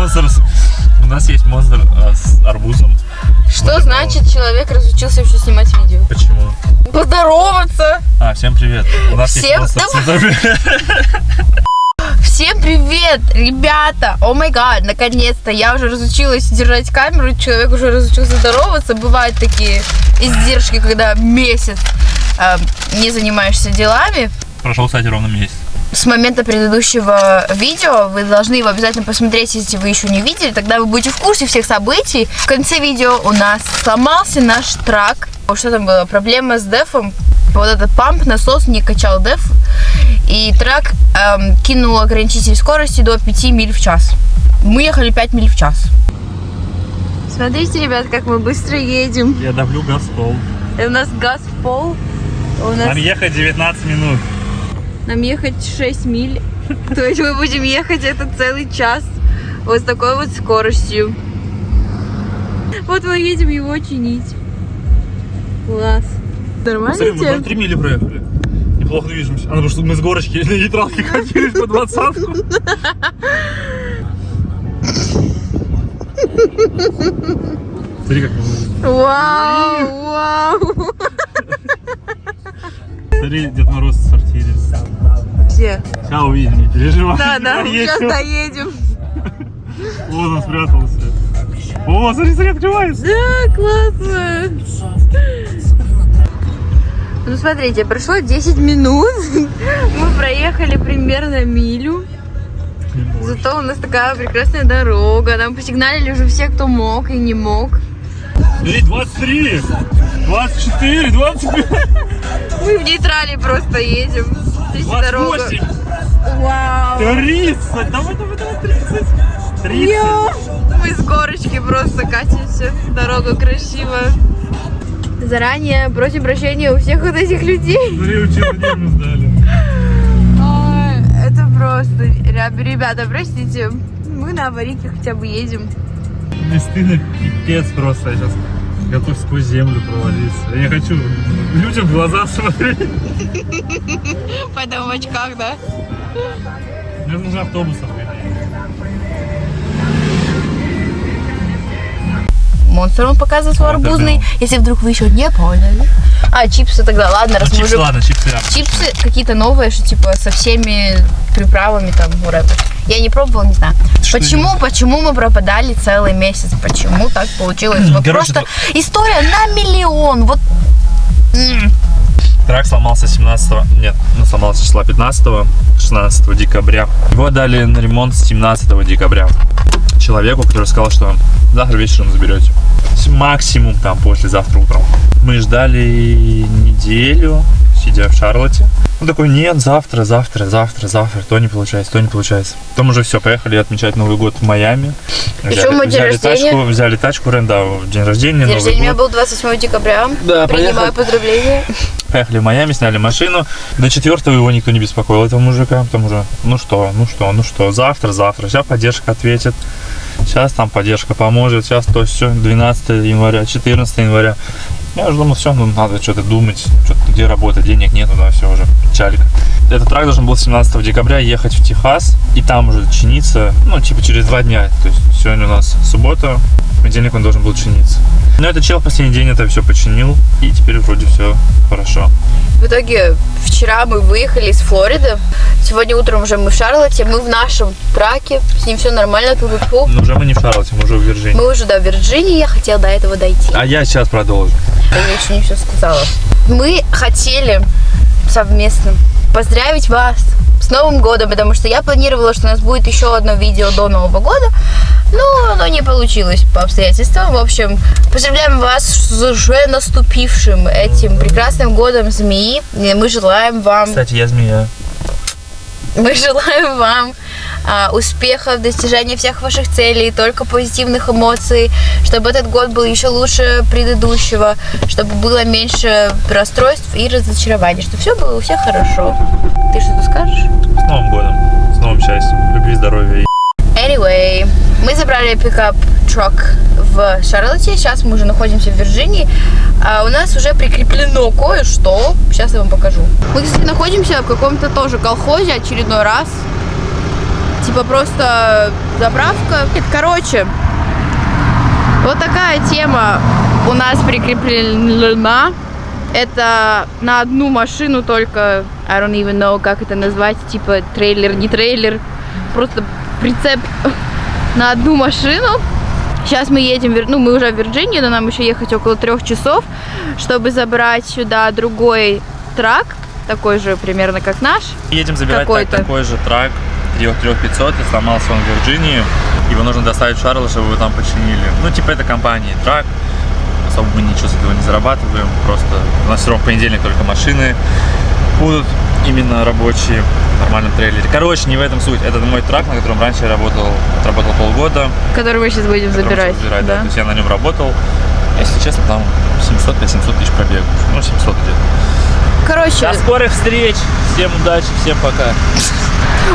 У нас есть монстр с арбузом. Что значит человек разучился вообще снимать видео? Почему? Поздороваться! Всем привет. У нас есть монстр с арбузом. Всем привет, ребята! О май гад, наконец-то я уже разучилась держать камеру, человек уже разучился здороваться. Бывают такие издержки, когда месяц не занимаешься делами. Прошел, кстати, ровно месяц. С момента предыдущего видео вы должны его обязательно посмотреть, если вы еще не видели. Тогда вы будете в курсе всех событий. В конце видео у нас сломался наш трак. Что там было? Проблема с дефом. Вот этот памп, насос не качал деф. И трак кинул ограничитель скорости до 5 миль в час. Мы ехали 5 миль в час. Смотрите, ребят, как мы быстро едем. Я давлю газ в пол. У нас газ в пол. Нам ехать 19 минут. Нам ехать 6 миль. То есть мы будем ехать это целый час. Вот с такой вот скоростью. Вот мы едем его чинить. Класс. Нормально? Смотри, мы даже 3 мили проехали. Неплохо движемся. Потому что мы с горочки на нейтралке катились по 20-ку. Смотри, как мы. Вау, вау. Смотри, Дед Мороз в сортире. Где? Сейчас увидим, не переживай. Да, сейчас доедем. Вот он спрятался. О, смотри, открывается. Да, классно. Ну, смотрите, прошло 10 минут. Мы проехали примерно милю. Зато у нас такая прекрасная дорога. Нам посигналили уже все, кто мог и не мог. Смотри, 23, 24, 25. Мы в нейтрале просто едем. 28. Вау. 30. Давай, 30. 30. Мы с горочки просто катимся. Дорога красивая. Заранее просим прощения у всех вот этих людей. Смотри, учебу сдали. Это просто... Ребята, простите, мы на аварийке хотя бы едем. Мне стыдно, пипец просто. Я сейчас готов сквозь землю провалиться. Я не хочу людям в глаза смотреть. Поэтому в очках, да? Мне нужно автобусом гонять. Монстр он показывает свой арбузный, если вдруг вы еще не поняли. Чипсы тогда, ладно, раз мы уже... Ладно, чипсы. Чипсы какие-то новые, что типа со всеми приправами там, whatever. Я не пробовала, не знаю. Почему мы пропадали целый месяц? Почему так получилось? Вот Короче, просто история на миллион. Вот. Трак сломался сломался числа 15-16 декабря. Его дали на ремонт с 17 декабря. Человеку, который сказал, что завтра вечером заберете. Максимум там послезавтра утром. Мы ждали неделю, сидя в Шарлотте. Он такой, нет, завтра, то не получается. Потом уже все, поехали отмечать Новый год в Майами. Взяли тачку, день рождения. День рождения у меня был 28 декабря. Да, принимаю поздравления. Поехали в Майами, сняли машину. До 4-го его никто не беспокоил, этого мужика. Потому уже, ну что, завтра. Сейчас поддержка ответит. Сейчас там поддержка поможет. Сейчас то все, 12 января, 14 января. Я уже думал, все, надо что-то думать, где работать, денег нету, да, все уже, печалька. Этот трак должен был 17 декабря ехать в Техас, и там уже чиниться, через 2 дня. То есть сегодня у нас суббота, в понедельник он должен был чиниться. Но этот чел в последний день это все починил, и теперь вроде все хорошо. В итоге вчера мы выехали из Флориды, сегодня утром уже мы в Шарлотте, мы в нашем траке, с ним все нормально, ту-ту-ту. Но уже мы не в Шарлотте, мы уже в Вирджинии. Мы уже, в Вирджинии, я хотела до этого дойти. А я сейчас продолжу. Я еще не все сказала. Мы хотели совместно поздравить вас с Новым годом, потому что я планировала, что у нас будет еще одно видео до Нового года, но оно не получилось по обстоятельствам. В общем, поздравляем вас с уже наступившим этим прекрасным годом змеи. Мы желаем вам... Кстати, я змея. Мы желаем вам успехов, достижения всех ваших целей, только позитивных эмоций, чтобы этот год был еще лучше предыдущего, чтобы было меньше расстройств и разочарований, чтобы все было у всех хорошо. Ты что-то скажешь? С Новым годом, с новым счастьем, любви, здоровья. Anyway, мы забрали пикап-трак в Шарлотте, сейчас мы уже находимся в Вирджинии, а у нас уже прикреплено кое-что, сейчас я вам покажу. Мы, кстати, находимся в каком-то тоже колхозе очередной раз. типа просто заправка. Короче, вот такая тема у нас прикреплена. Это на одну машину только, I don't even know, как это назвать, типа трейлер, не трейлер, просто прицеп на одну машину. Сейчас мы едем, ну мы уже в Вирджинии, но нам еще ехать около 3 часов, чтобы забрать сюда другой трак, такой же примерно как наш. Едем забирать такой же трак 3500, и сломался он в Вирджинии. Его нужно доставить в Шарлотт, чтобы его там починили. Ну типа это компания трак, особо мы ничего с этого не зарабатываем, просто у нас все равно в понедельник только машины будут именно рабочие в нормальном трейлере. Короче, не в этом суть. Это мой трак, на котором раньше я отработал полгода. Который мы сейчас будем забирать. Да. То есть я на нем работал. Если честно, там 700-800 тысяч пробег. Ну, 700 где-то. Короче. До скорых встреч. Всем удачи, всем пока.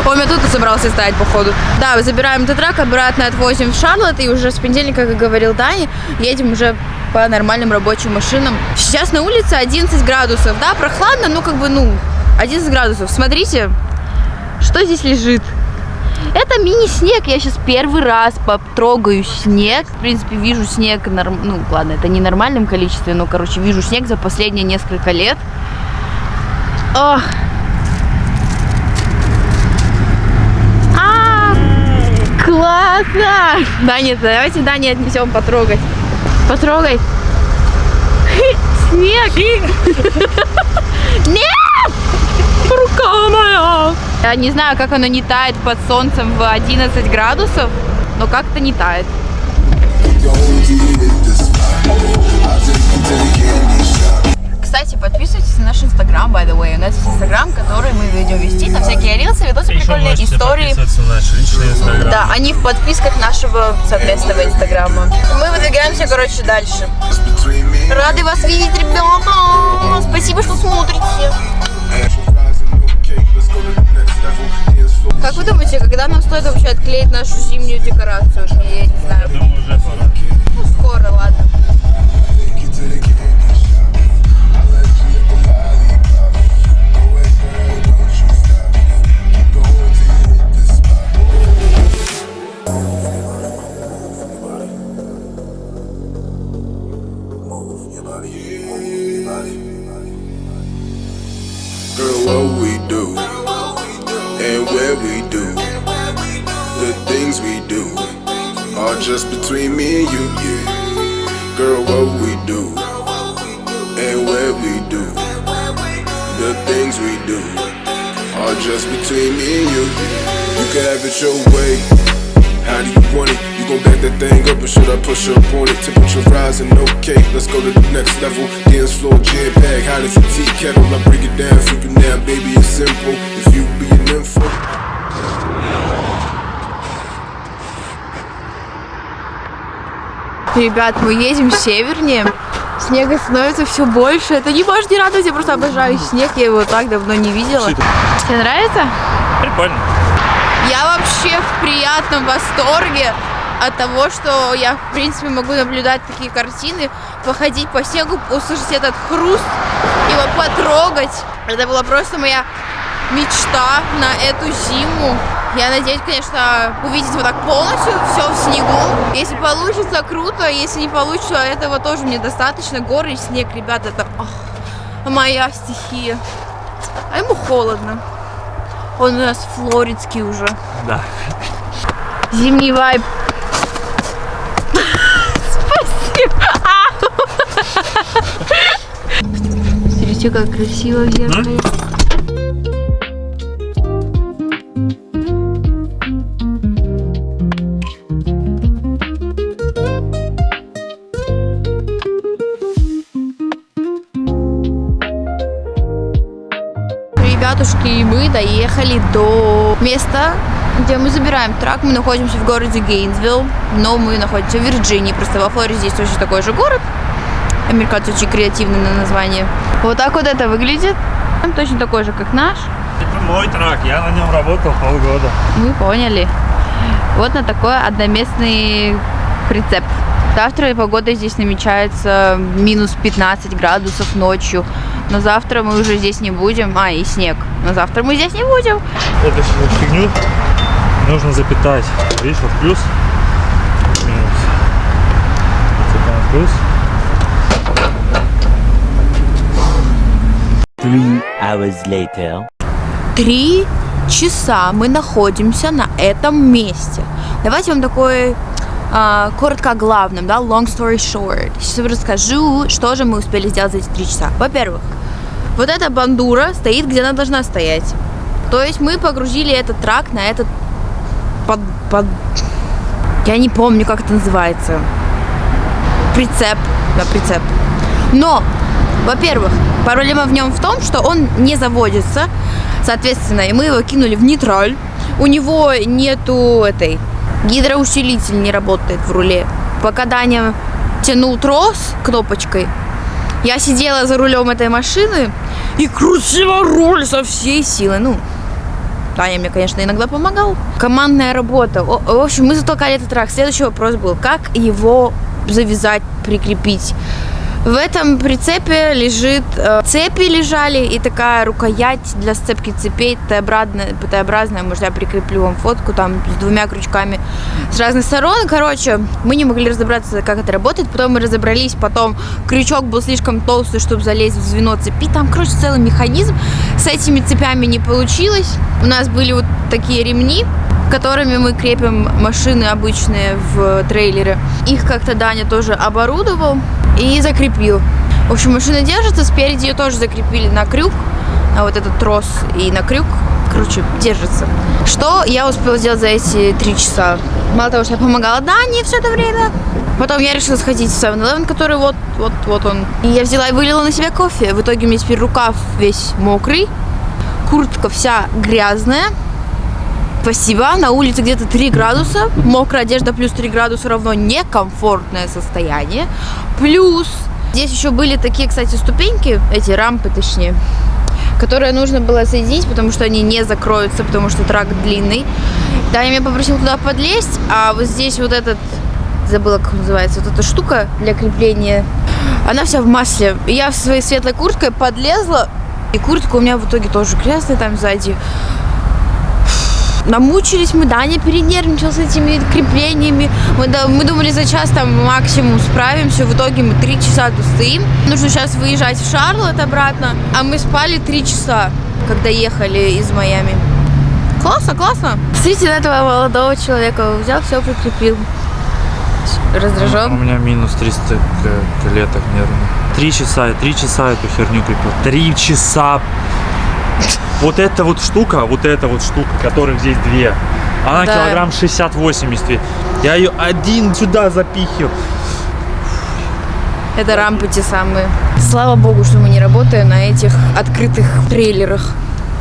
Он меня тут и собрался ставить, походу. Да, забираем этот трак, обратно отвозим в Шарлотт. И уже с понедельника, как говорил Даня, едем уже по нормальным рабочим машинам. Сейчас на улице 11 градусов. Да, прохладно, но как бы, 11 градусов. Смотрите, что здесь лежит. Это мини-снег. Я сейчас первый раз потрогаю снег. В принципе, вижу снег, ладно, это не в нормальном количестве, но, короче, вижу снег за последние несколько лет. Ох. Классно! Даня, давайте Дане отнесем потрогать. Потрогай. Снег! Нет! Рука моя! Я не знаю, как оно не тает под солнцем в 11 градусов, но как-то не тает. Кстати, подписывайтесь на наш инстаграм, by the way. У нас есть инстаграм, который мы будем вести. Там всякие рилсы, видосы, прикольные истории. На наш личный инстаграм. Да, они в подписках нашего совместного инстаграма. Мы выдвигаемся, короче, дальше. Рады вас видеть, ребята! Спасибо, что смотрите. Как вы думаете, когда нам стоит вообще отклеить нашу зимнюю декорацию? Я не знаю. Я думаю, уже пора. Ну, скоро, ладно. Girl, what we do and where we do, the things we do are just between me and you, yeah. Girl, what we do and where we do, the things we do are just between me and you. You can have it your way. How do you want it? You gon' back that thing up or should I push up on it? Temperature rising, okay, let's go to the next level. Dance floor, jam pack, hot as a tea kettle. I break it down for you now, baby, it's simple. If you be an info. Ребят, мы едем севернее. Снега становится все больше. Это не может не радовать, я просто обожаю снег. Я его так давно не видела. Тебе нравится? Прикольно. Я вообще в приятном восторге от того, что я, в принципе, могу наблюдать такие картины, походить по снегу, услышать этот хруст, его потрогать. Это была просто моя мечта на эту зиму. Я надеюсь, конечно, увидеть вот так полностью все в снегу. Если получится, круто. Если не получится, этого тоже мне достаточно. Горы и снег, ребята, это моя стихия. А ему холодно. Он у нас флоридский уже. Да. Зимний вайб. Спасибо. Смотрите, как красиво в зеркале. Ребятушки, мы доехали до места, где мы забираем трак. Мы находимся в городе Гейнсвилл, но мы находимся в Вирджинии. Просто во Флориде есть точно такой же город. Американцы очень креативны на название. Вот так вот это выглядит. Точно такой же, как наш. Это мой трак, я на нем работал полгода. Мы поняли. Вот на такой одноместный прицеп. Завтра погода здесь намечается минус 15 градусов ночью. Но завтра мы уже здесь не будем. И снег. Но завтра мы здесь не будем. Это фигню Нужно запитать. Видишь, вот плюс, минус. Плюс. 3 hours later. 3 часа мы находимся на этом месте. Давайте вам такой коротко о главном, да, long story short. Сейчас я расскажу, что же мы успели сделать за эти 3 часа. Во-первых, вот эта бандура стоит, где она должна стоять. То есть мы погрузили этот трак на этот я не помню, как это называется. Прицеп. Да, прицеп. Но, во-первых, проблема в нем в том, что он не заводится. Соответственно, и мы его кинули в нейтраль. У него нету гидроусилитель не работает в руле. Пока Даня тянул трос кнопочкой, я сидела за рулем этой машины и крутила руль со всей силы. Ну, Даня мне, конечно, иногда помогал. Командная работа. В общем, мы затолкали этот трак. Следующий вопрос был, как его завязать, прикрепить. В этом прицепе цепи лежали и такая рукоять для сцепки цепей Т-образная, может, я прикреплю вам фотку, там с 2 крючками с разных сторон. Короче, мы не могли разобраться, как это работает, потом мы разобрались, потом крючок был слишком толстый, чтобы залезть в звено цепи, там, короче, целый механизм, с этими цепями не получилось. У нас были вот такие ремни, которыми мы крепим машины обычные в трейлере. Их как-то Даня тоже оборудовал и закрепил. В общем, машина держится, спереди ее тоже закрепили на крюк, на вот этот трос и на крюк. Короче, держится. Что я успела сделать за эти 3 часа? Мало того, что я помогала Дане все это время, потом я решила сходить в 7-Eleven, который вот он. И я взяла и вылила на себя кофе. В итоге у меня теперь рукав весь мокрый, куртка вся грязная. Спасибо. На улице где-то 3 градуса. Мокрая одежда плюс 3 градуса равно некомфортное состояние. Плюс здесь еще были такие, кстати, ступеньки, эти рампы точнее, которые нужно было соединить, потому что они не закроются, потому что трак длинный. Да, я меня попросил туда подлезть, а вот здесь вот этот, забыла, как называется, вот эта штука для крепления, она вся в масле. Я своей светлой курткой подлезла, и куртка у меня в итоге тоже грязная там сзади. Намучились мы, Даня перенервничал с этими креплениями. Мы думали, за час там максимум справимся. В итоге мы 3 часа тут стоим. Нужно сейчас выезжать в Шарлотт обратно. А мы спали 3 часа, когда ехали из Майами. Классно, классно. Смотрите на этого молодого человека. Взял, все прикрепил. Раздражен. У меня минус 300 клеток нервных. 3 часа эту херню крепил. 3 часа. Вот эта вот штука, которых здесь 2, она килограмм 60-80. Я ее один сюда запихиваю. Это рампы те самые. Слава богу, что мы не работаем на этих открытых трейлерах.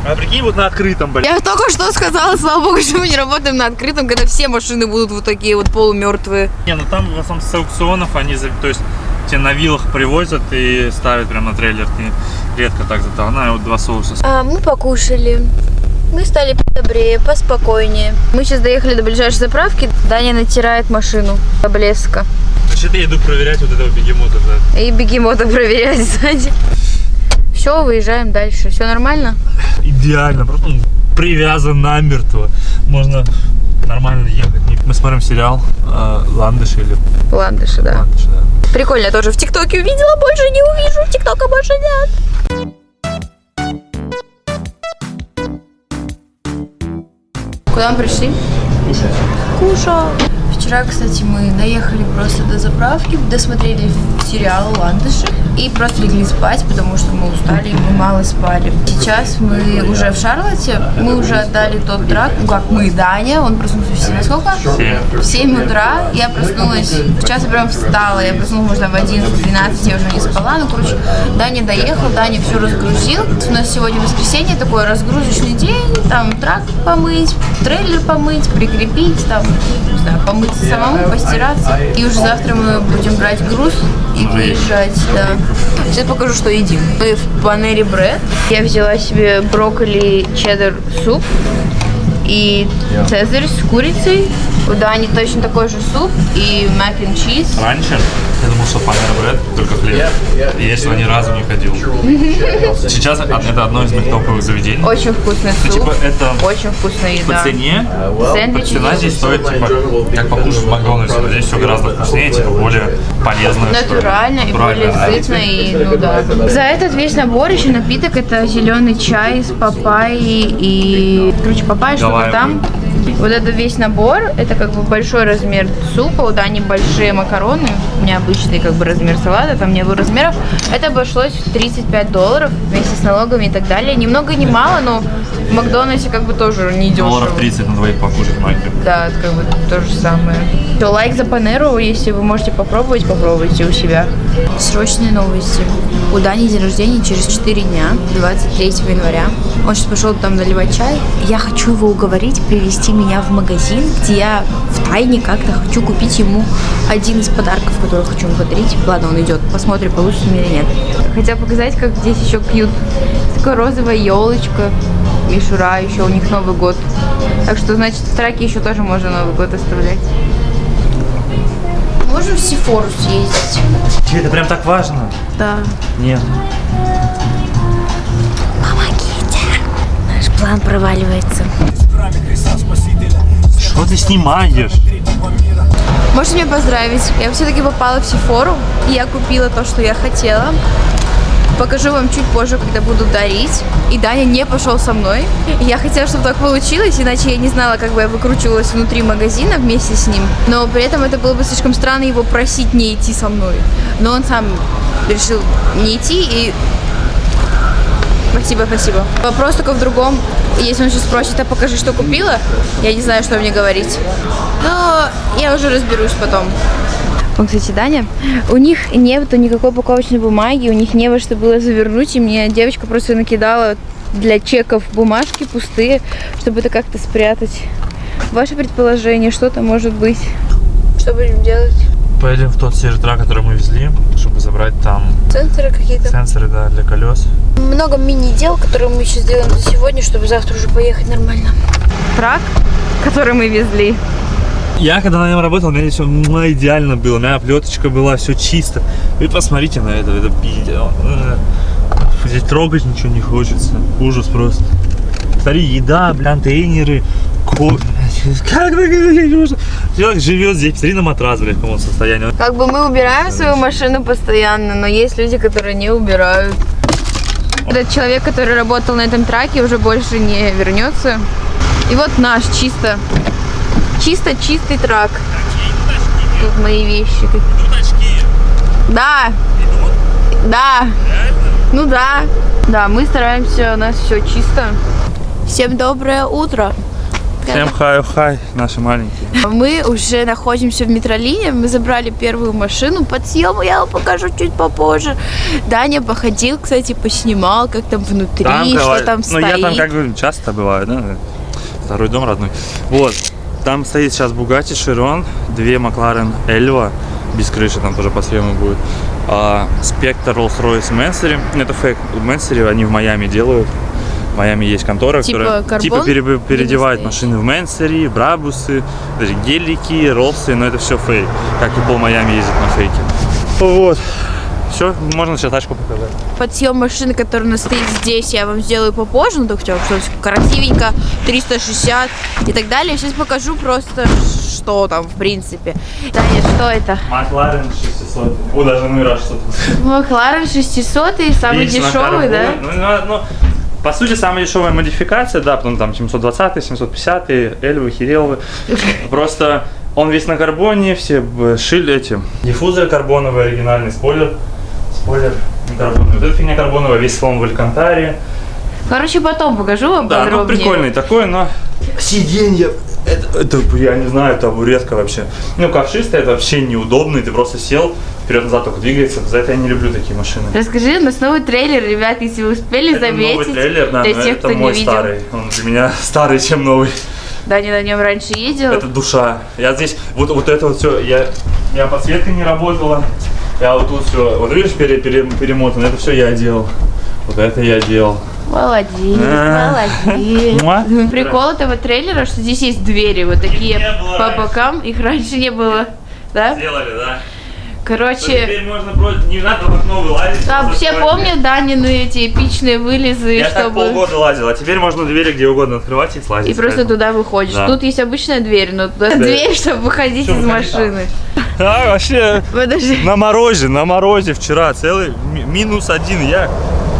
А прикинь, вот на открытом, блин. Я только что сказала, слава богу, что мы не работаем на открытом, когда все машины будут вот такие вот полумертвые. Не, ну там в основном с аукционов они, то есть тебе на вилах привозят и ставят прямо на трейлер. Ты редко так затолкнешь. Вот 2 соуса. Мы покушали. Мы стали подобрее, поспокойнее. Мы сейчас доехали до ближайшей заправки. Даня натирает машину до блеска. Значит, я иду проверять вот этого бегемота. Да. И бегемота проверять сзади. Все, выезжаем дальше. Все нормально? Идеально, просто он привязан намертво. Можно нормально ехать. Мы смотрим сериал «Ландыши» или... Ландыши, да. «Ландыши», да. Прикольно, я тоже в ТикТоке увидела, больше не увижу, ТикТока больше нет. Куда мы пришли? Кушать. Вчера, кстати, мы доехали просто до заправки, досмотрели сериал «Ландыши» и просто легли спать, потому что мы устали и мы мало спали. Сейчас мы уже в Шарлотте, мы уже отдали тот трак, ну как мы, Даня, он проснулся в сколько? В 7 утра. Я проснулась, сейчас я прям встала, я проснулась, может, в 11-12, я уже не спала, ну, короче, Даня доехал, Даня все разгрузил. У нас сегодня воскресенье, такой разгрузочный день, там трак помыть, трейлер помыть, прикрепить, там, не знаю, помыть самому, постираться. И уже завтра мы будем брать груз и выезжать, да. Сейчас покажу, что едим. Мы в Panera Bread. Я взяла себе брокколи чеддер суп и цезарь с курицей. У Дани точно такой же суп и mac and cheese. Раньше Я думал, что Panera Bread, только хлеб. Я сюда ни разу не ходил. Сейчас это одно из моих топовых заведений. Очень вкусный суп. Типа это Очень вкусная еда. по цене, Сэндвичи цена здесь стоит, типа, как покушать в Макдональдсе. Но здесь все гораздо вкуснее, типа, более полезно. Натурально и более сытно, и ну да. За этот весь набор еще напиток это зеленый чай с папайей и, короче, папайя что-то там. Вот это весь набор, это как бы большой размер супа, вот они большие макароны, необычный как бы размер салата, там не было размеров. Это обошлось в $35 вместе с налогами и так далее. Ни много ни мало, но в Макдональдсе как бы тоже не дешево. $30 на двоих покушать, маленький. Да, это как бы то же самое. То лайк за Панеру, если вы можете попробовать, попробуйте у себя. Срочные новости. У Дани день рождения через 4 дня, 23 января. Он сейчас пошел там наливать чай. Я хочу его уговорить привезти меня в магазин, где я втайне как-то хочу купить ему один из подарков, который хочу ему подарить. Ладно, он идет. Посмотрим, получится мне или нет. Хотела показать, как здесь еще кьют. Такая розовая елочка. Мишура, еще у них Новый год. Так что, значит, в траке еще тоже можно Новый год оставлять. Можем в Сефору съездить? Тебе это прям так важно? Да. Нет. Помогите. Наш план проваливается. Что ты снимаешь? Можете меня поздравить. Я все-таки попала в Сефору. И я купила то, что я хотела. Покажу вам чуть позже, когда буду дарить. И Даня не пошел со мной. Я хотела, чтобы так получилось, иначе я не знала, как бы я выкручивалась внутри магазина вместе с ним. Но при этом это было бы слишком странно его просить не идти со мной. Но он сам решил не идти и... Спасибо, спасибо. Вопрос только в другом. Если он сейчас спросит, а покажи, что купила, я не знаю, что мне говорить. Но я уже разберусь потом. Вот, кстати, Даня, у них нету никакой упаковочной бумаги, у них не во что было завернуть, и мне девочка просто накидала для чеков бумажки пустые, чтобы это как-то спрятать. Ваше предположение, что там может быть? Что будем делать? Поедем в тот серый-трак, который мы везли, чтобы забрать там Сенсоры какие-то? сенсоры, да, для колес. Много мини-дел, которые мы еще сделаем за сегодня, чтобы завтра уже поехать нормально. Трак, который мы везли. Я когда на нем работал, у меня все идеально было, у меня оплеточка была, все чисто. Вы посмотрите на это пиздец. Здесь трогать ничего не хочется, ужас просто. Смотри, еда, контейнеры, как человек живет здесь, посмотри на матрас, блядь, в каком состоянии. Как бы мы убираем свою машину постоянно, но есть люди, которые не убирают. Этот человек, который работал на этом траке, уже больше не вернется. И вот наш чистый трак. Тут мои вещи. Да. Да. Ну да. Да, мы стараемся, у нас все чисто. Всем доброе утро. Всем хай, наши маленькие. Мы уже находимся в Метролине, мы забрали первую машину под съем, я вам покажу чуть попозже. Даня походил, кстати, поснимал, как там внутри, там, что там стоит. Ну я там как бы часто бываю, да, второй дом родной. Вот, там стоит сейчас Bugatti Chiron, 2 McLaren Elva, без крыши там тоже по съему будет. Spectre Rolls-Royce Mansory, это фейк, Mansory они в Майами делают. В Майами есть контора, типа которая переодевает машины в Мэнсери, Брабусы, даже гелики, Роллсы, но это все фейк. Как и пол Майами ездит на фейке. Вот. Все, можно сейчас тачку показать. Подсъем машины, которая у нас стоит здесь, я вам сделаю попозже, ну так что красивенько, 360 и так далее. Сейчас покажу просто, что там в принципе. Таня, что это? Макларен 600. О, даже номера 600. Макларен 600 и самый дешевый, да? Ну, по сути, самая дешевая модификация, да, потом там 720, 750, Эльвы, Хирелвы. Просто он весь на карбоне, все шили эти. Диффузор карбоновый, оригинальный, спойлер не карбоновый. Вот эта фигня карбоновая, весь слом в алькантаре. Короче, потом покажу вам подробнее. Да, ну прикольный такой, но сиденье, это я не знаю, табуретка вообще. Ну, ковши стоят вообще неудобные, ты просто сел, вперед-назад только двигается. За это я не люблю такие машины. Расскажи, у нас новый трейлер, ребят, если вы успели заметить. Новый трейлер, да, для но тех, это кто мой не видел. старый. Он для меня старый, чем новый. Даня на нем раньше ездил. Это душа. Я здесь, вот это вот все, я подсветкой не работала. Я вот тут все, вот видишь, перемотано, это все я делал. Вот это я делал. Молодец, молодец. Прикол этого трейлера, что здесь есть двери вот такие по бокам, их раньше не было, да? Сделали, да. Короче, Теперь можно просто не надо в окно вылазить. там все помнят Данины эти эпичные вылезы, Я так полгода лазил, а теперь можно двери где угодно открывать и слазить. И просто туда выходишь. Да. Тут есть обычная дверь, но туда дверь, чтобы выходить из машины. А, вообще, Подожди. на морозе вчера целый -1. Я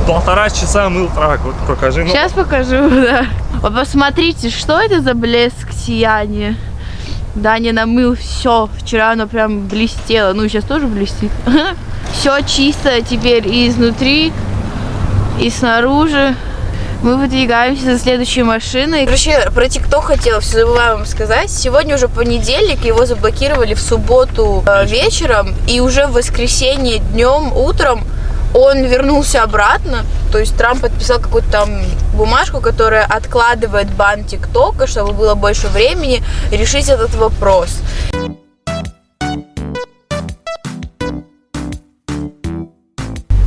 1,5 часа мыл трак. Вот покажи. Ну. Сейчас покажу, да. Вот посмотрите, что это за блеск, сияние. Даня намыл все. Вчера оно прям блестело. Ну, сейчас тоже блестит. Все чисто теперь и изнутри, и снаружи. Мы выдвигаемся за следующей машиной. Короче, про ТикТок хотела, все забываю вам сказать. Сегодня уже понедельник, его заблокировали в субботу вечером. И уже в воскресенье днем, утром он вернулся обратно. То есть Трамп подписал какую-то там бумажку, которая откладывает бан ТикТока, чтобы было больше времени решить этот вопрос.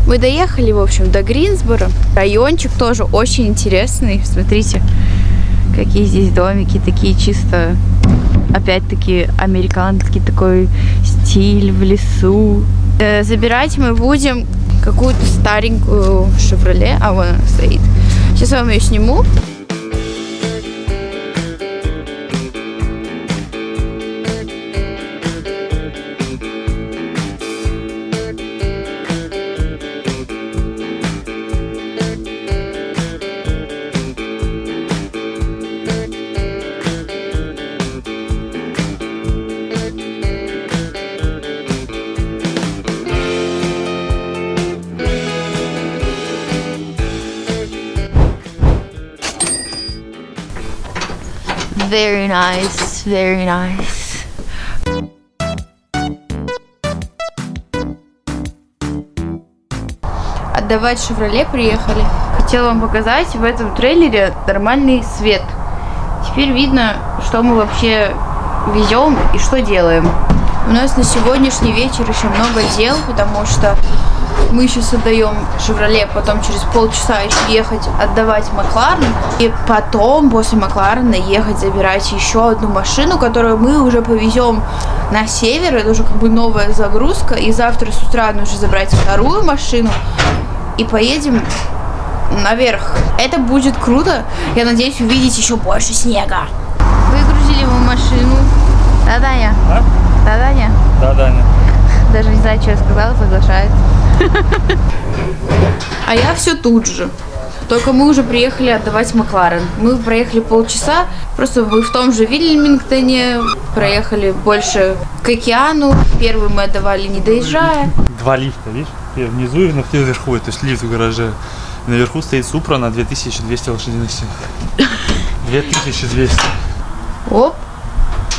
Мы доехали, в общем, до Гринсборо. Райончик тоже очень интересный. Смотрите, какие здесь домики, такие чисто, опять-таки, американский такой стиль в лесу. Забирать мы будем какую-то старенькую «Шевроле», а вон она стоит. Сейчас я вам ее сниму. Very nice, very nice. Отдавать «Шевроле» приехали. Хотела вам показать в этом трейлере нормальный свет. Теперь видно, что мы вообще везем и что делаем. У нас на сегодняшний вечер еще много дел, потому что мы сейчас отдаем «Шевроле», потом через полчаса еще ехать отдавать «Макларен», и потом после «Макларена» ехать забирать еще одну машину, которую мы уже повезем на север. Это уже как бы новая загрузка, и завтра с утра нужно забрать вторую машину и поедем наверх. Это будет круто. Я надеюсь увидеть еще больше снега. Выгрузили мы машину. Да, Даня? А? Да, Даня? Да, Даня. Даже не знаю, что я сказала, соглашается. А я все тут же. Только мы уже приехали отдавать «Макларен». Мы проехали полчаса, просто мы в том же Вильмингтоне, проехали больше к океану. Первый мы отдавали, не доезжая. 2 лифта, видишь? Внизу и наверху, то есть лифт в гараже. Наверху стоит Супра на 2200 лошадиных сил. 2200. Оп,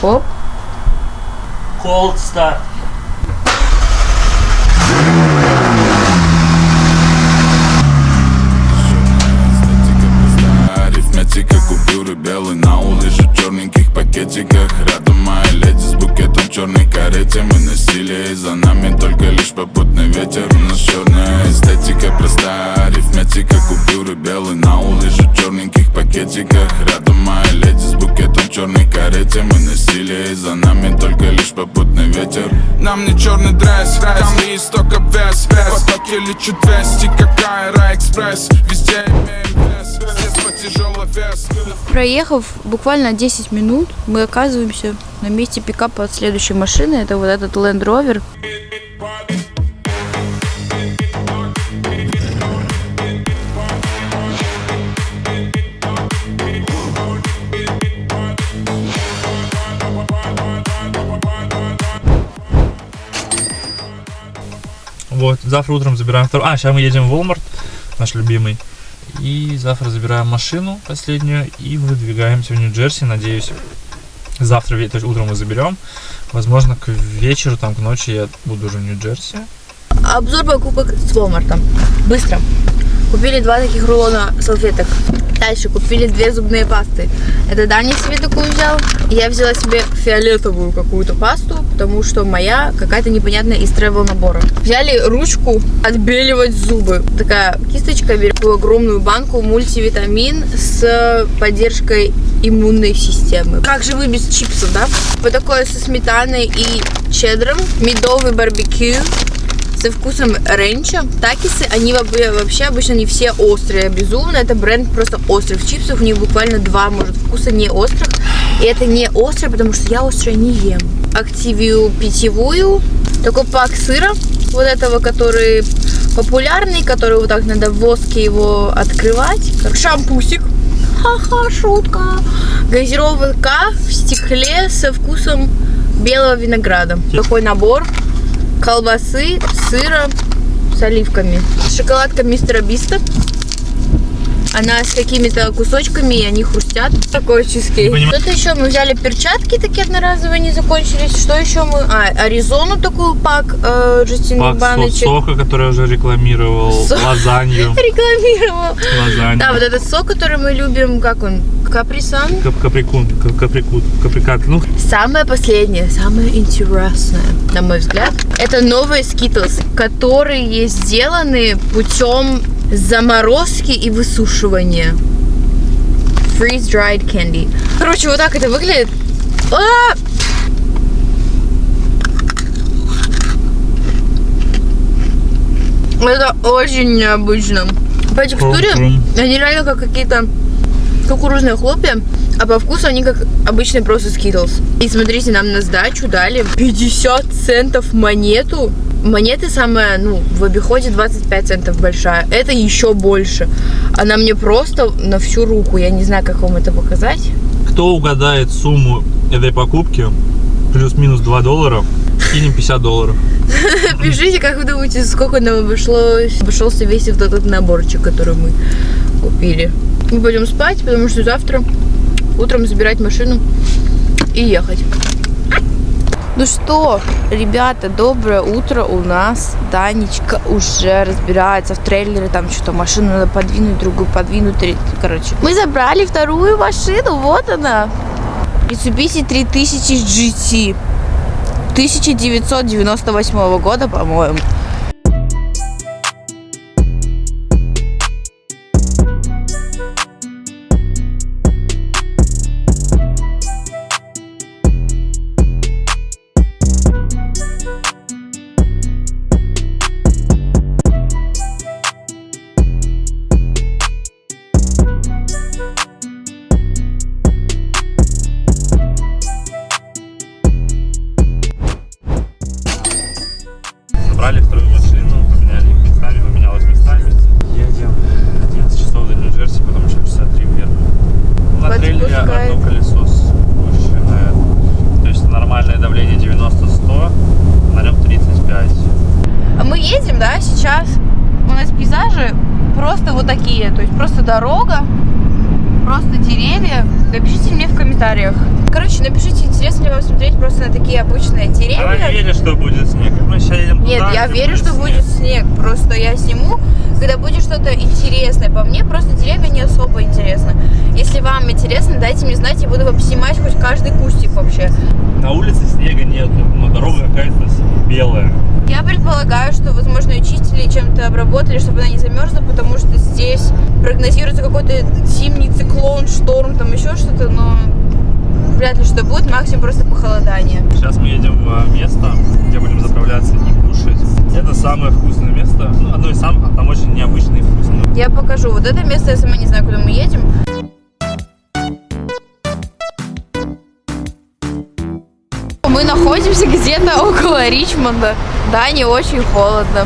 оп. Cold start. Арифметика, купюры белые на улице в черненьких пакетиках. Рядом моя леди с букетом в черной карете. Мы носили, и за нами только лишь попутный ветер. У нас черная эстетика, простая арифметика, купюры белые на улице в черненьких пакетиках. Рядом моя леди с букетом в черной карете. Мы носили, и за нами только лишь попутный ветер. Нам не черный дресс, там не исток обвес. Потоки лечу 200, как Аэроэкспресс. Везде имеем вес, здесь потяжелый вес. Проехав буквально 10 минут, мы оказываемся на месте пикапа от следующей машины. Это вот этот Land Rover. Вот, завтра утром забираем вторую. А, сейчас мы едем в Walmart, наш любимый. И завтра забираем машину последнюю и выдвигаемся в Нью-Джерси. Надеюсь, завтра, то есть утром мы заберем. Возможно, к вечеру, там, к ночи я буду уже в Нью-Джерси. Обзор покупок с Walmart. Быстро. Купили 2 таких рулона салфеток. Дальше купили 2 зубные пасты. Это Даня себе такую взял. Я взяла себе фиолетовую какую-то пасту, потому что моя какая-то непонятная из travel набора. Взяли ручку отбеливать зубы. Такая кисточка, берем огромную банку мультивитамин с поддержкой иммунной системы. Как же вы без чипсов, да? Вот такое со сметаной и чедром, медовый барбекю со вкусом ренча. Такисы, они вообще обычно не все острые, безумно. Это бренд просто острых чипсов. У них буквально 2, может, вкуса не острых. И это не острое, потому что я острое не ем. Активию питьевую. Такой пак сыра, вот этого, который популярный, который вот так надо в воске его открывать. Как шампусик. Ха-ха, шутка. Газировка в стекле со вкусом белого винограда. Такой набор колбасы, сыра с оливками. Шоколадка Мистера Биста. Она с какими-то кусочками, и они хрустят. Такой чизкейк. Что-то еще мы взяли перчатки такие одноразовые, не закончились. Что еще мы? Аризону такой пак жестяных баночек. Сока, который я уже рекламировал. Лазанью. Рекламировал. Лазанью. Да, вот этот сок, который мы любим, как он? Каприсан? Каприкат. Ну. Самое последнее, самое интересное, на мой взгляд, это новые Skittles, которые сделаны путем заморозки и высушивания. Freeze-dried candy. Короче, вот так это выглядит. Это очень необычно. По текстуре они реально как какие-то кукурузные хлопья, а по вкусу они как обычные просто Skittles. И смотрите, нам на сдачу дали 50 центов монету. Монеты самая, в обиходе 25 центов большая. Это еще больше. Она мне просто на всю руку. Я не знаю, как вам это показать. Кто угадает сумму этой покупки, плюс-минус $2, кинем $50. Пишите, как вы думаете, сколько нам обошелся весь вот этот наборчик, который мы купили. Мы пойдем спать, потому что завтра утром забирать машину и ехать. Ну что, ребята, доброе утро. У нас Данечка уже разбирается в трейлере. Там что-то машину надо подвинуть, другую подвинуть, третью. Короче, мы забрали вторую машину. Вот она. Mitsubishi 3000 GT 1998 года, по-моему. Брали вторую машину, поменялась местами. Едем 11 часов до Нью-Джерси, потом еще часа 3 вверх. На трейлере одно колесо спущенное. То есть нормальное давление 90-100, на нем 35. А мы едем, да, сейчас. У нас пейзажи просто вот такие. То есть просто дорога, просто деревья. Напишите мне в комментариях. Короче, напишите, интересно ли вам смотреть просто на такие обычные деревья. Она не верит, что будет снег. Мы сейчас едем туда. Нет, я верю, что будет снег. Просто я сниму, когда будет что-то интересное. По мне просто деревья не особо интересно. Если вам интересно, дайте мне знать, я буду вам снимать хоть каждый кустик вообще. На улице снега нету, но дорога какая-то белая. Я предполагаю, что, возможно, ее чистили, чем-то обработали, чтобы она не замерзла, потому что здесь прогнозируется какой-то зимний циклон, шторм, там еще что-то, но вряд ли что будет, максимум просто похолодание. Сейчас мы едем в место, где будем заправляться и кушать. Это самое вкусное место, одно из самых, там очень необычные вкусы. Я покажу. Вот это место, я сама не знаю, куда мы едем. Мы находимся где-то около Ричмонда. Да, не очень холодно.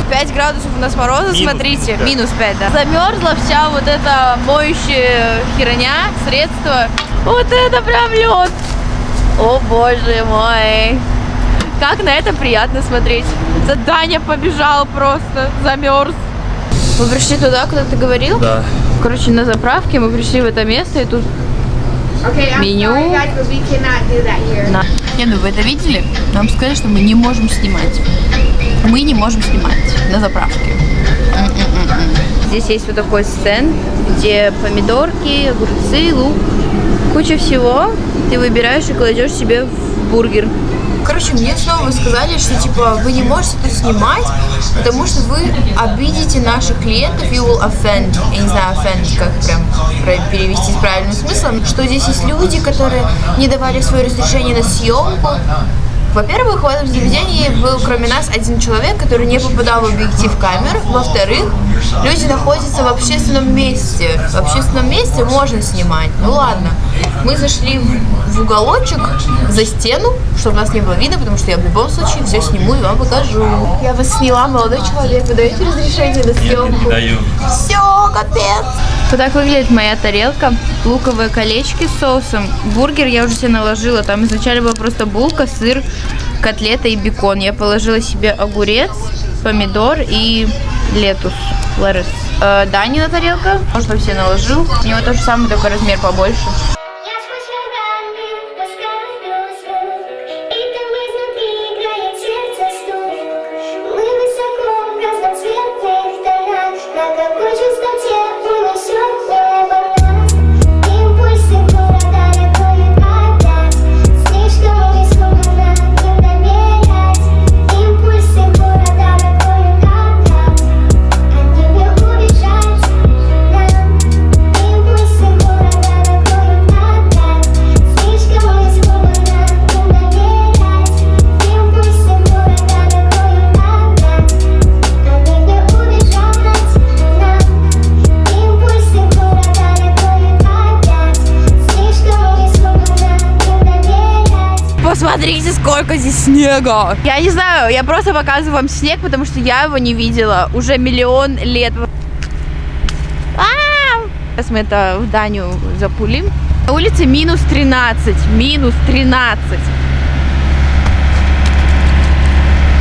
5 градусов у нас мороза, смотрите. Минус 5, да. Замерзла вся вот эта моющая херня, средство. Вот это прям лед. О боже мой. Как на это приятно смотреть. Даня побежал просто, замерз. Мы пришли туда, куда ты говорил? Да. Короче, на заправке мы пришли в это место, и тут меню. Не, ну вы это видели? Нам сказали, что мы не можем снимать. Мы не можем снимать на заправке. Здесь есть вот такой стенд, где помидорки, огурцы, лук, куча всего. Ты выбираешь и кладешь себе в бургер. Короче, мне снова сказали, что типа вы не можете тут снимать, потому что вы обидите наших клиентов, you will offend. Я не знаю, offend, как прям перевести с правильным смыслом. Что здесь есть люди, которые не давали свое разрешение на съемку. Во-первых, в этом заведении был кроме нас один человек, который не попадал в объектив камер. Во-вторых, люди находятся в общественном месте. В общественном месте можно снимать. Ну ладно. Мы зашли в уголочек за стену, чтобы нас не было видно, потому что я в любом случае все сниму и вам покажу. Я вас сняла, молодой человек. Вы даете разрешение на съемку? Даю. Все, капец. Вот так выглядит моя тарелка. Луковые колечки с соусом. Бургер я уже себе наложила. Там изначально была просто булка, сыр, котлета и бекон. Я положила себе огурец, помидор и летус. Данина тарелка. Может, он все наложил. У него тот же самый, только размер побольше. Посмотрите, сколько здесь снега. Я не знаю, я просто показываю вам снег, потому что я его не видела уже миллион лет. Сейчас мы это в Данию запулим. На улице минус 13. Минус 13.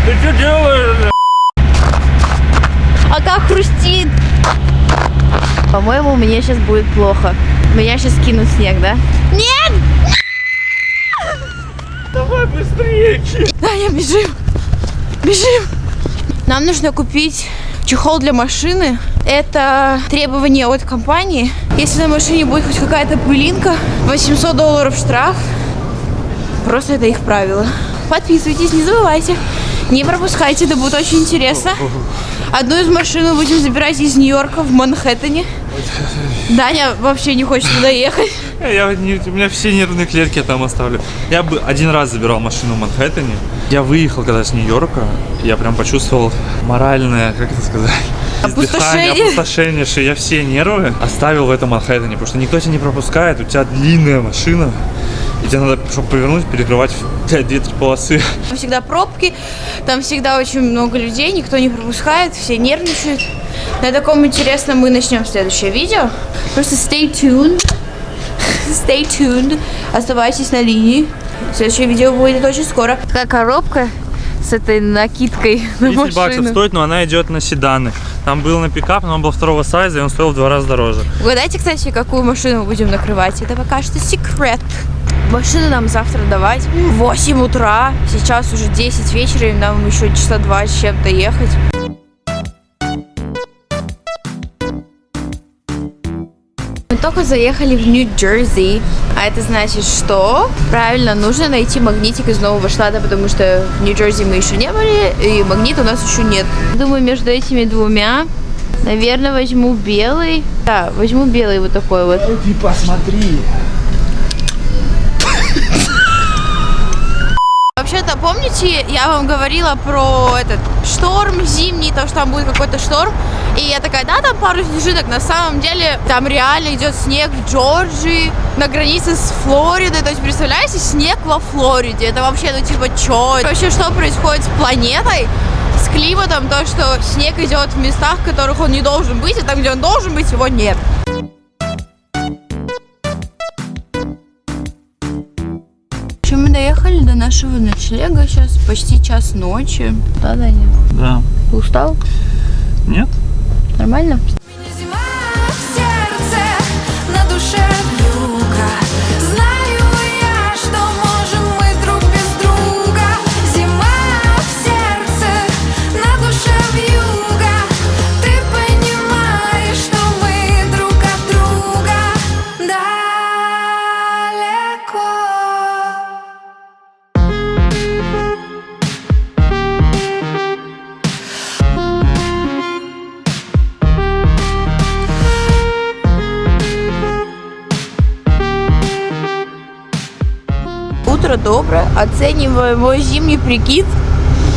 Ты что делаешь? А как хрустит. По-моему, мне сейчас будет плохо. Меня сейчас кинут снег, да? Нет! Давай быстрее! Даня, бежим! Бежим! Нам нужно купить чехол для машины. Это требование от компании. Если на машине будет хоть какая-то пылинка, $800 штраф. Просто это их правило. Подписывайтесь, не забывайте. Не пропускайте, это будет очень интересно. Одну из машин мы будем забирать из Нью-Йорка в Манхэттене. Даня вообще не хочет туда ехать. У меня все нервные клетки я там оставлю. Я бы один раз забирал машину в Манхэттене. Я выехал когда с Нью-Йорка. Я прям почувствовал моральное, как это сказать, опустошение, что я все нервы оставил в этом Манхэттене. Потому что никто тебя не пропускает, у тебя длинная машина. И тебе надо, чтобы повернуть, перекрывать 2-3 полосы. Там всегда пробки, там всегда очень много людей, никто не пропускает, все нервничают. На таком интересном мы начнем следующее видео. Просто stay tuned. Stay tuned. Оставайтесь на линии. Следующее видео будет очень скоро. Такая коробка с этой накидкой на машину. 30 баксов стоит, но она идет на седаны. Там был на пикап, но он был второго сайза, и он стоил в 2 раза дороже. Угадайте, кстати, какую машину мы будем накрывать. Это пока что секрет. Машину нам завтра давать в 8 утра. Сейчас уже 10 вечера, и нам еще часа 2 с чем-то ехать. Мы только заехали в Нью-Джерси, а это значит, что правильно, нужно найти магнитик из Нового Штата, потому что в Нью-Джерси мы еще не были, и магнита у нас еще нет. Думаю, между этими двумя, наверное, возьму белый. Да, возьму белый вот такой вот. Ты посмотри. Вообще-то, помните, я вам говорила про этот шторм зимний, то, что там будет какой-то шторм. И я такая, да, там пару снежинок. На самом деле, там реально идет снег в Джорджии, на границе с Флоридой. То есть, представляете, снег во Флориде. Это вообще, ну, типа, чё? Вообще, что происходит с планетой, с климатом? То, что снег идет в местах, в которых он не должен быть, а там, где он должен быть, его нет. Мы доехали до нашего ночлега, сейчас почти час ночи. Да, Даня? Да. Ты устал? Нет? Нормально? Зима в сердце, на душе вьюга. Знаю я, что можем мы друг без друга. Зима в сердце, на душе вьюга. Ты понимаешь, что мы друг от друга далеко. утро доброе. Оцениваю мой зимний прикид.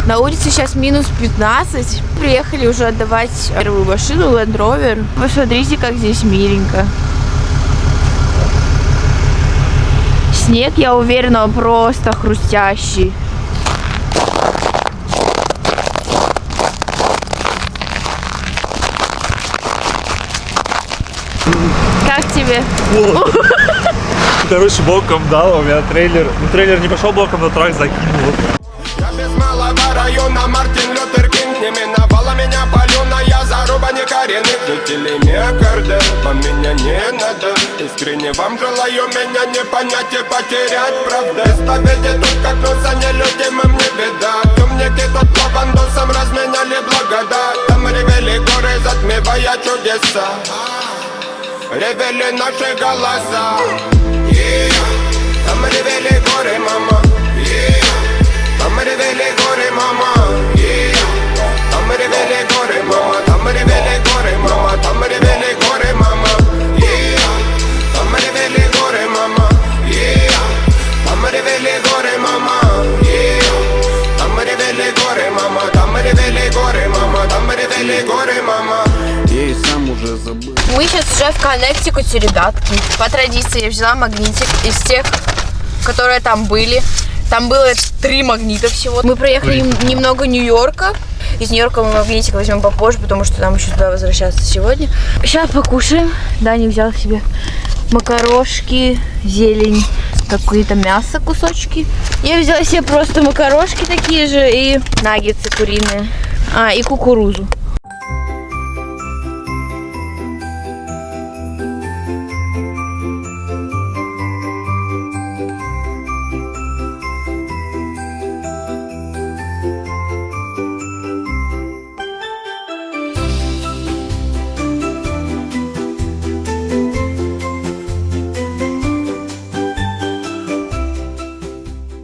На улице сейчас минус 15. Приехали уже отдавать первую машину, Land Rover. Посмотрите, как здесь миленько. Снег, я уверена, просто хрустящий. Как тебе? Короче, боком дал, у меня трейлер. Ну, трейлер не пошел боком, но трак закинул. Я без малого района, Мартин Лютер Кинг. Не миновала меня паленая заруба некоренных жителей Мекарда. Вам меня не надо, искренне вам желаю меня не понять и потерять, правда. Исповеди тут как носа нелюдимым не видать. Умники тут лавандосом разменяли благодать. Там ревели горы, затмевая чудеса. Ревели наши голоса. Там ревели горы, мама. Там ревели горы, мама. Там ревели горы, мама. Там ревели горы, мама. Там ревели горы, мама. Там ревели горы, мама. Там ревели горы, мама. Там ревели горы, мама. Там ревели горы, мама. Там ревели горы, мама. Я и сам уже забыл. Мы сейчас уже в Коннектикуте, ребятки. По традиции я взяла магнитик из тех, которые там были. Там было 3 магнита всего. Мы проехали немного Нью-Йорка. Из Нью-Йорка мы магнитик возьмем попозже, потому что нам еще туда возвращаться сегодня. Сейчас покушаем. Даня взял себе макарошки, зелень, какое-то мясо, кусочки. Я взяла себе просто макарошки такие же и наггетсы куриные. И кукурузу.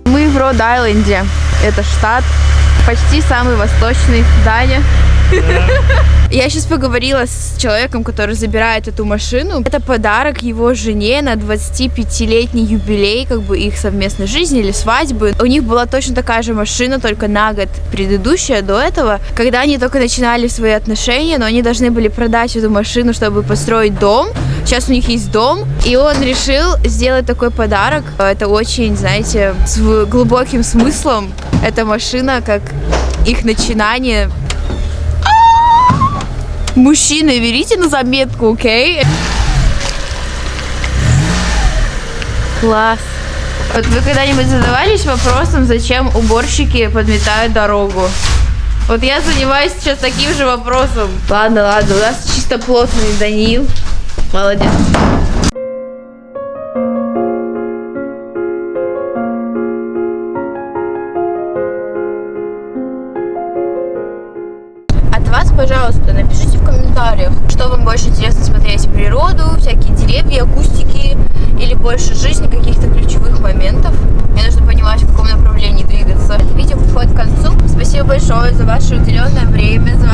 Мы в Род-Айленде. Это штат, почти самый восточный. Даня. Я сейчас поговорила с человеком, который забирает эту машину. Это подарок его жене на 25-летний юбилей, как бы их совместной жизни или свадьбы. У них была точно такая же машина, только на год предыдущая до этого, когда они только начинали свои отношения, но они должны были продать эту машину, чтобы построить дом. Сейчас у них есть дом, и он решил сделать такой подарок. Это очень, знаете, с глубоким смыслом. Эта машина как их начинание. Мужчины, берите на заметку, окей? Класс. Вот вы когда-нибудь задавались вопросом, зачем уборщики подметают дорогу? Вот я занимаюсь сейчас таким же вопросом. Ладно, ладно, у нас чистоплотный Даниил. Молодец. От вас, пожалуйста, напишите в комментариях, что вам больше интересно смотреть: природу, всякие деревья, кустики или больше жизни, каких-то ключевых моментов. Мне нужно понимать, в каком направлении двигаться. Это видео подходит к концу. Спасибо большое за ваше уделенное время, за